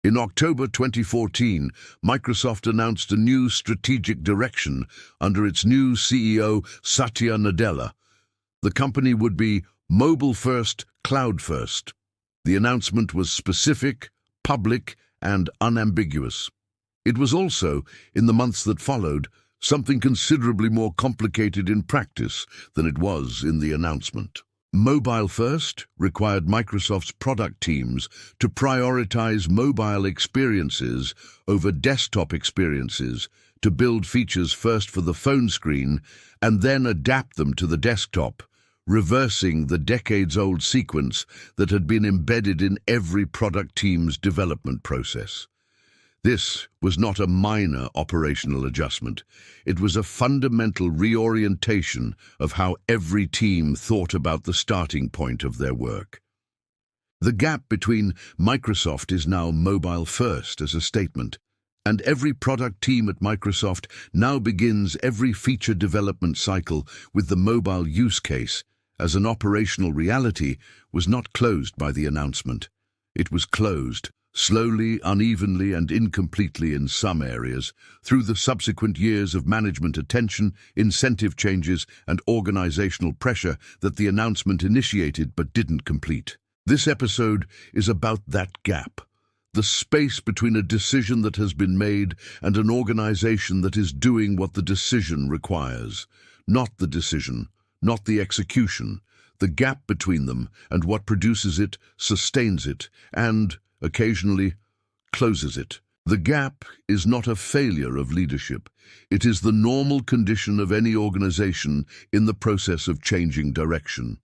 In October 2014, Microsoft announced a new strategic direction under its new CEO, Satya Nadella. The company would be mobile first, cloud first. The announcement was specific, public, and unambiguous. It was also, in the months that followed, something considerably more complicated in practice than it was in the announcement. Mobile first required Microsoft's product teams to prioritize mobile experiences over desktop experiences, to build features first for the phone screen and then adapt them to the desktop, reversing the decades-old sequence that had been embedded in every product team's development process. This was not a minor operational adjustment. It was a fundamental reorientation of how every team thought about the starting point of their work. The gap between Microsoft is now mobile first as a statement, and every product team at Microsoft now begins every feature development cycle with the mobile use case as an operational reality was not closed by the announcement. It was closed, slowly, unevenly, and incompletely in some areas, through the subsequent years of management attention, incentive changes, and organizational pressure that the announcement initiated but didn't complete. This episode is about that gap, the space between a decision that has been made and an organization that is doing what the decision requires. Not the decision, not the execution, the gap between them and what produces it, sustains it, and occasionally closes it. The gap is not a failure of leadership. It is the normal condition of any organization in the process of changing direction.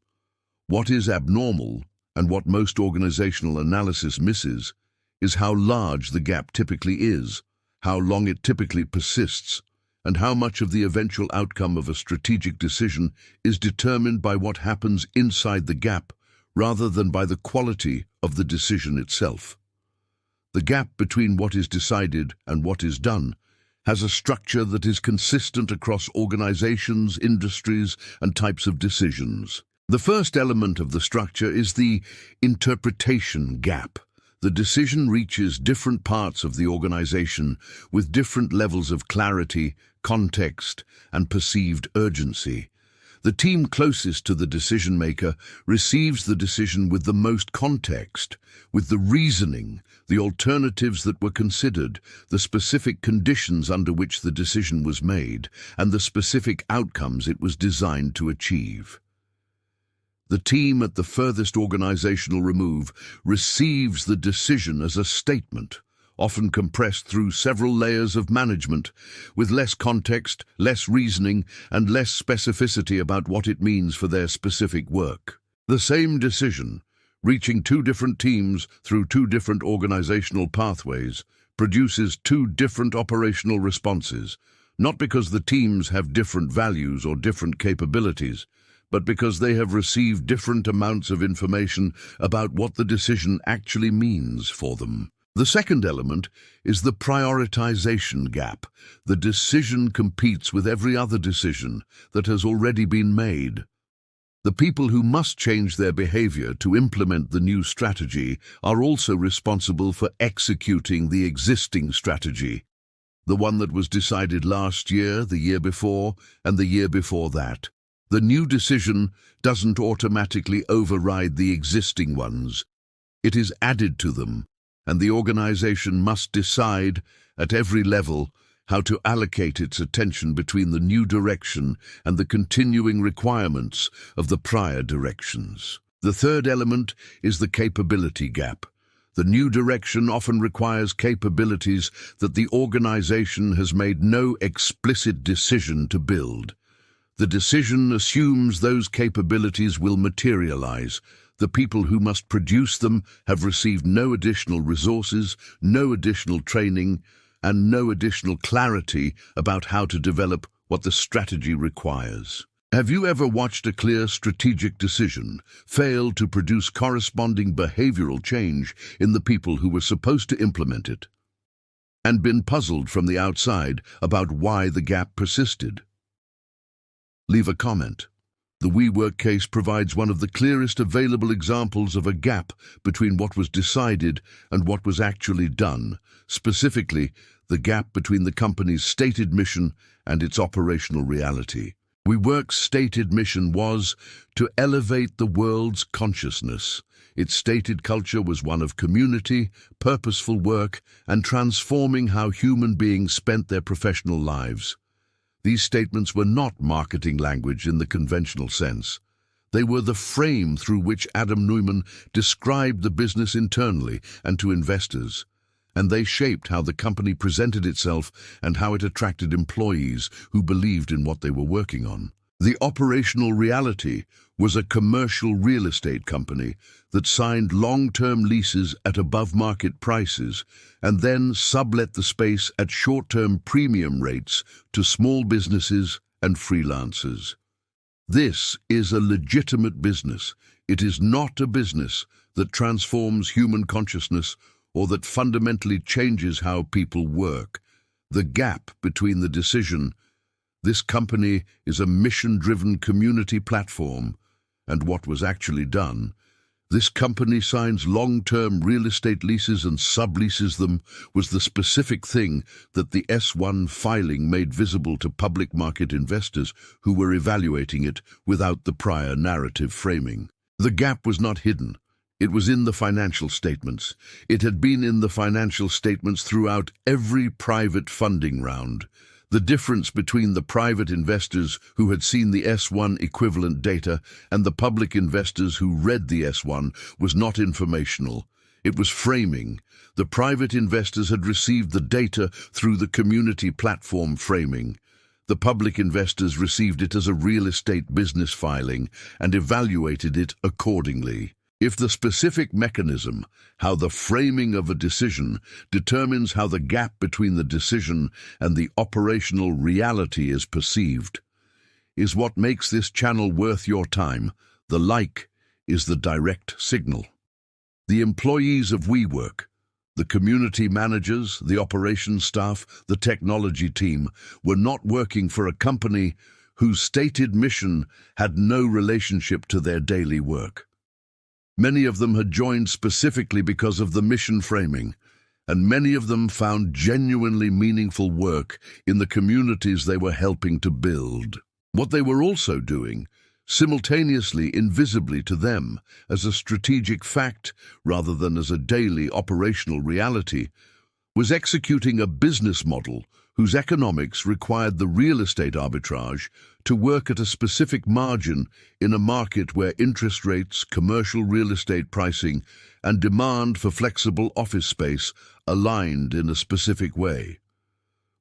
What is abnormal, and what most organizational analysis misses, is how large the gap typically is, how long it typically persists, and how much of the eventual outcome of a strategic decision is determined by what happens inside the gap rather than by the quality of the decision itself. The gap between what is decided and what is done has a structure that is consistent across organizations, industries, and types of decisions. The first element of the structure is the interpretation gap. The decision reaches different parts of the organization with different levels of clarity, context, and perceived urgency. The team closest to the decision maker receives the decision with the most context, with the reasoning, the alternatives that were considered, the specific conditions under which the decision was made, and the specific outcomes it was designed to achieve. The team at the furthest organizational remove receives the decision as a statement, often compressed through several layers of management, with less context, less reasoning, and less specificity about what it means for their specific work. The same decision, reaching two different teams through two different organizational pathways, produces two different operational responses, not because the teams have different values or different capabilities, but because they have received different amounts of information about what the decision actually means for them. The second element is the prioritization gap. The decision competes with every other decision that has already been made. The people who must change their behavior to implement the new strategy are also responsible for executing the existing strategy, the one that was decided last year, the year before, and the year before that. The new decision doesn't automatically override the existing ones. It is added to them, and the organization must decide at every level how to allocate its attention between the new direction and the continuing requirements of the prior directions. The third element is the capability gap. The new direction often requires capabilities that the organization has made no explicit decision to build. The decision assumes those capabilities will materialize. The people who must produce them have received no additional resources, no additional training, and no additional clarity about how to develop what the strategy requires. Have you ever watched a clear strategic decision fail to produce corresponding behavioral change in the people who were supposed to implement it, and been puzzled from the outside about why the gap persisted? Leave a comment. The WeWork case provides one of the clearest available examples of a gap between what was decided and what was actually done, specifically the gap between the company's stated mission and its operational reality. WeWork's stated mission was to elevate the world's consciousness. Its stated culture was one of community, purposeful work, and transforming how human beings spent their professional lives. These statements were not marketing language in the conventional sense. They were the frame through which Adam Neumann described the business internally and to investors, and they shaped how the company presented itself and how it attracted employees who believed in what they were working on. The operational reality was a commercial real estate company that signed long-term leases at above-market prices and then sublet the space at short-term premium rates to small businesses and freelancers. This is a legitimate business. It is not a business that transforms human consciousness or that fundamentally changes how people work. The gap between the decision, "This company is a mission-driven community platform," and what was actually done, "This company signs long-term real estate leases and subleases them," was the specific thing that the S1 filing made visible to public market investors who were evaluating it without the prior narrative framing. The gap was not hidden. It was in the financial statements. It had been in the financial statements throughout every private funding round. The difference between the private investors who had seen the S1 equivalent data and the public investors who read the S1 was not informational. It was framing. The private investors had received the data through the community platform framing. The public investors received it as a real estate business filing and evaluated it accordingly. If the specific mechanism, how the framing of a decision determines how the gap between the decision and the operational reality is perceived, is what makes this channel worth your time. The like is the direct signal. The employees of WeWork, the community managers, the operations staff, the technology team, were not working for a company whose stated mission had no relationship to their daily work. Many of them had joined specifically because of the mission framing, and many of them found genuinely meaningful work in the communities they were helping to build. What they were also doing, simultaneously invisibly to them, as a strategic fact rather than as a daily operational reality, was executing a business model whose economics required the real estate arbitrage to work at a specific margin in a market where interest rates, commercial real estate pricing, and demand for flexible office space aligned in a specific way.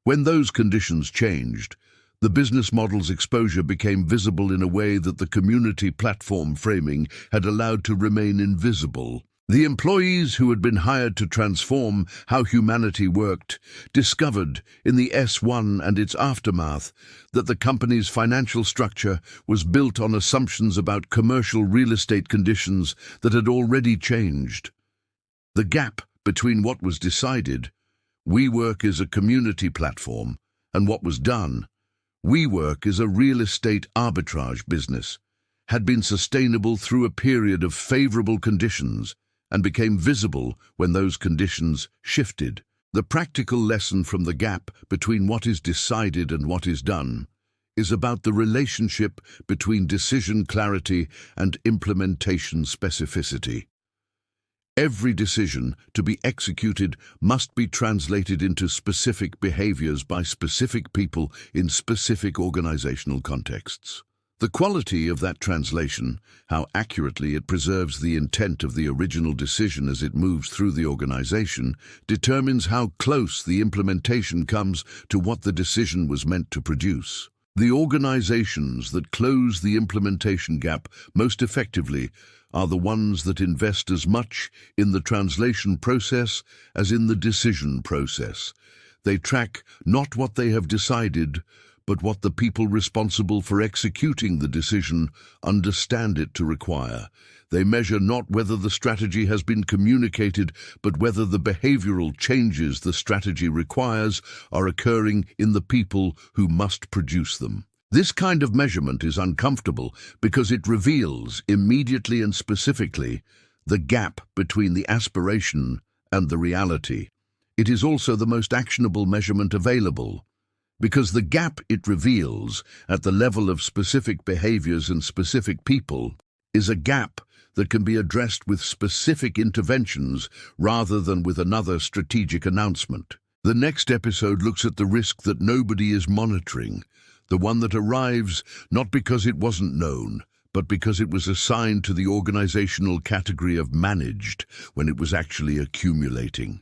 When those conditions changed, the business model's exposure became visible in a way that the community platform framing had allowed to remain invisible. The employees who had been hired to transform how humanity worked discovered in the S1 and its aftermath that the company's financial structure was built on assumptions about commercial real estate conditions that had already changed. The gap between what was decided, WeWork is a community platform, and what was done, WeWork is a real estate arbitrage business, had been sustainable through a period of favorable conditions and became visible when those conditions shifted. The practical lesson from the gap between what is decided and what is done is about the relationship between decision clarity and implementation specificity. Every decision to be executed must be translated into specific behaviors by specific people in specific organizational contexts. The quality of that translation, how accurately it preserves the intent of the original decision as it moves through the organization, determines how close the implementation comes to what the decision was meant to produce. The organizations that close the implementation gap most effectively are the ones that invest as much in the translation process as in the decision process. They track not what they have decided, but what the people responsible for executing the decision understand it to require. They measure not whether the strategy has been communicated, but whether the behavioral changes the strategy requires are occurring in the people who must produce them. This kind of measurement is uncomfortable because it reveals, immediately and specifically, the gap between the aspiration and the reality. It is also the most actionable measurement available, because the gap it reveals at the level of specific behaviors and specific people is a gap that can be addressed with specific interventions rather than with another strategic announcement. The next episode looks at the risk that nobody is monitoring, the one that arrives not because it wasn't known, but because it was assigned to the organizational category of managed when it was actually accumulating.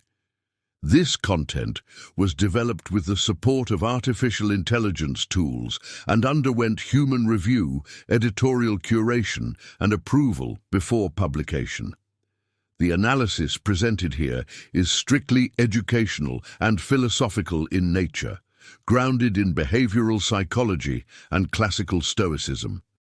This content was developed with the support of artificial intelligence tools and underwent human review, editorial curation, and approval before publication. The analysis presented here is strictly educational and philosophical in nature, grounded in behavioral psychology and classical stoicism.